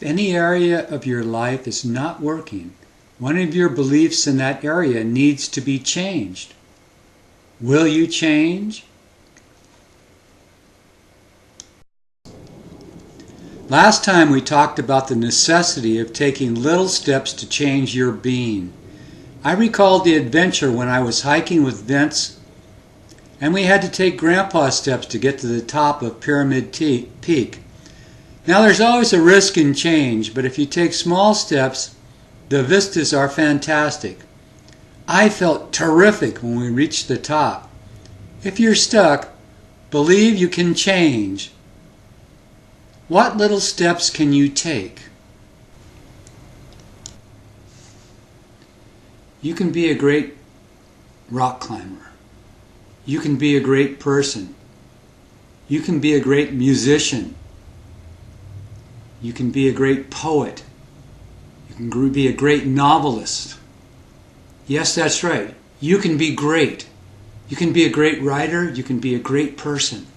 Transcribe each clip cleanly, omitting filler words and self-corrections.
any area of your life is not working, one of your beliefs in that area needs to be changed. Will you change? Last time we talked about the necessity of taking little steps to change your being. I recalled the adventure when I was hiking with Vince, and we had to take Grandpa steps to get to the top of Pyramid Peak. Now there's always a risk in change, but if you take small steps, the vistas are fantastic. I felt terrific when we reached the top. If you're stuck, believe you can change. What little steps can you take? You can be a great rock climber. You can be a great person. You can be a great musician. You can be a great poet. You can be a great novelist. Yes, that's right. You can be great. You can be a great writer. You can be a great person.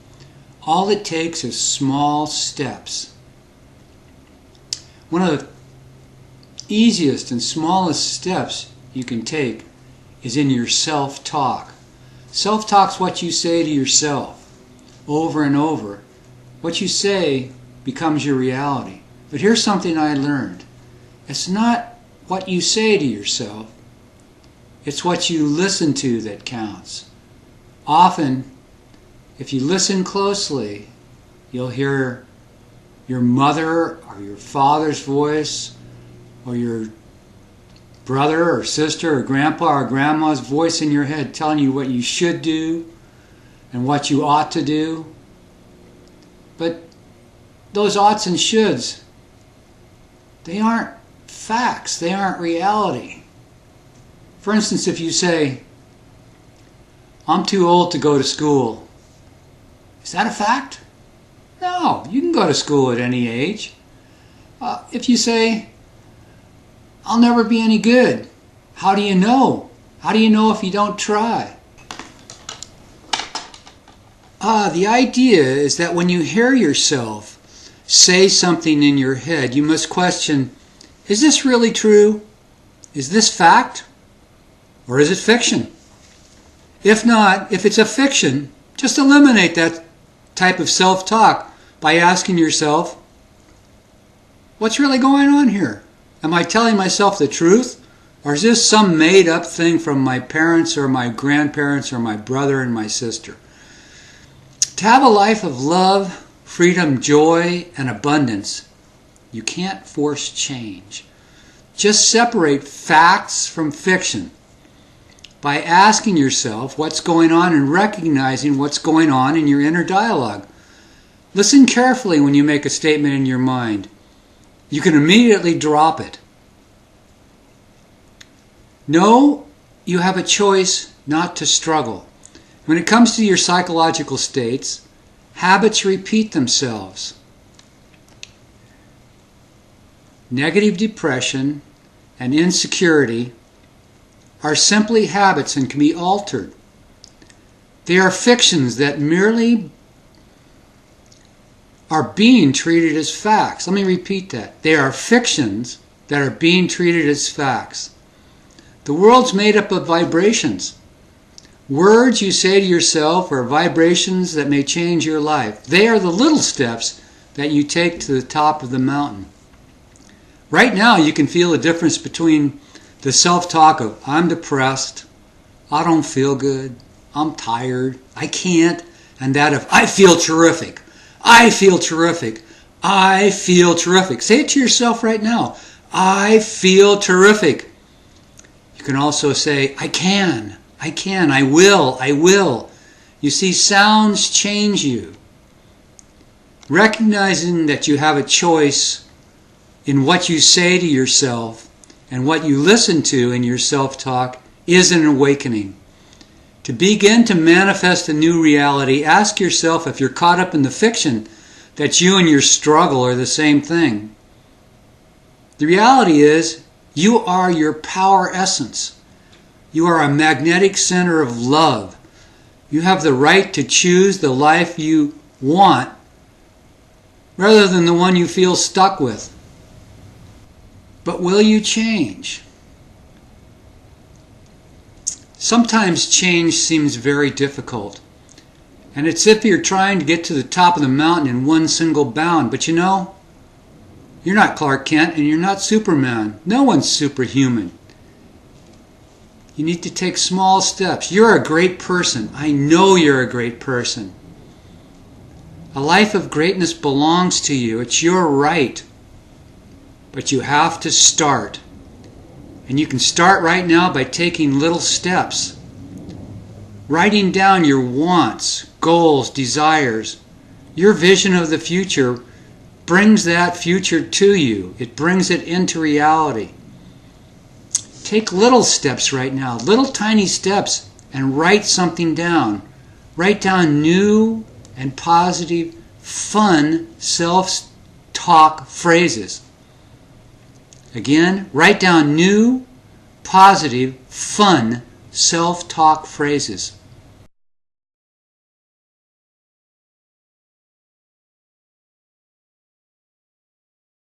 All it takes is small steps. One of the easiest and smallest steps you can take is in your self-talk. Self-talk's what you say to yourself over and over. What you say becomes your reality. But here's something I learned. It's not what you say to yourself. It's what you listen to that counts. Often, if you listen closely, you'll hear your mother or your father's voice, or your brother or sister or grandpa or grandma's voice in your head telling you what you should do and what you ought to do. But those oughts and shoulds, they aren't facts. They aren't reality. For instance, if you say, I'm too old to go to school, is that a fact? No, you can go to school at any age. If you say, I'll never be any good, how do you know? How do you know if you don't try? The idea is that when you hear yourself say something in your head, you must question, is this really true? Is this fact? Or is it fiction? If not, if it's a fiction, just eliminate that type of self-talk by asking yourself, what's really going on here? Am I telling myself the truth? Or is this some made-up thing from my parents or my grandparents or my brother and my sister? To have a life of love, freedom, joy, and abundance, you can't force change. Just separate facts from fiction by asking yourself what's going on and recognizing what's going on in your inner dialogue. Listen carefully when you make a statement in your mind. You can immediately drop it. Know you have a choice not to struggle. When it comes to your psychological states, habits repeat themselves. Negative depression and insecurity are simply habits and can be altered. They are fictions that merely are being treated as facts. Let me repeat that. They are fictions that are being treated as facts. The world's made up of vibrations. Words you say to yourself are vibrations that may change your life. They are the little steps that you take to the top of the mountain. Right now you can feel the difference between the self-talk of, I'm depressed, I don't feel good, I'm tired, I can't, and that of, I feel terrific, I feel terrific, I feel terrific. Say it to yourself right now, I feel terrific. You can also say, I can, I will. You see, sounds change you. Recognizing that you have a choice in what you say to yourself and what you listen to in your self-talk is an awakening. To begin to manifest a new reality, ask yourself if you're caught up in the fiction that you and your struggle are the same thing. The reality is, you are your power essence. You are a magnetic center of love. You have the right to choose the life you want rather than the one you feel stuck with. But will you change? Sometimes change seems very difficult. And it's if you're trying to get to the top of the mountain in one single bound. But you know, you're not Clark Kent and you're not Superman. No one's superhuman. You need to take small steps. You're a great person. I know you're a great person. A life of greatness belongs to you. It's your right. But you have to start. And you can start right now by taking little steps. Writing down your wants, goals, desires. Your vision of the future brings that future to you. It brings it into reality. Take little steps right now, little tiny steps, and write something down. Write down new and positive, fun self-talk phrases. Again, write down new, positive, fun self-talk phrases.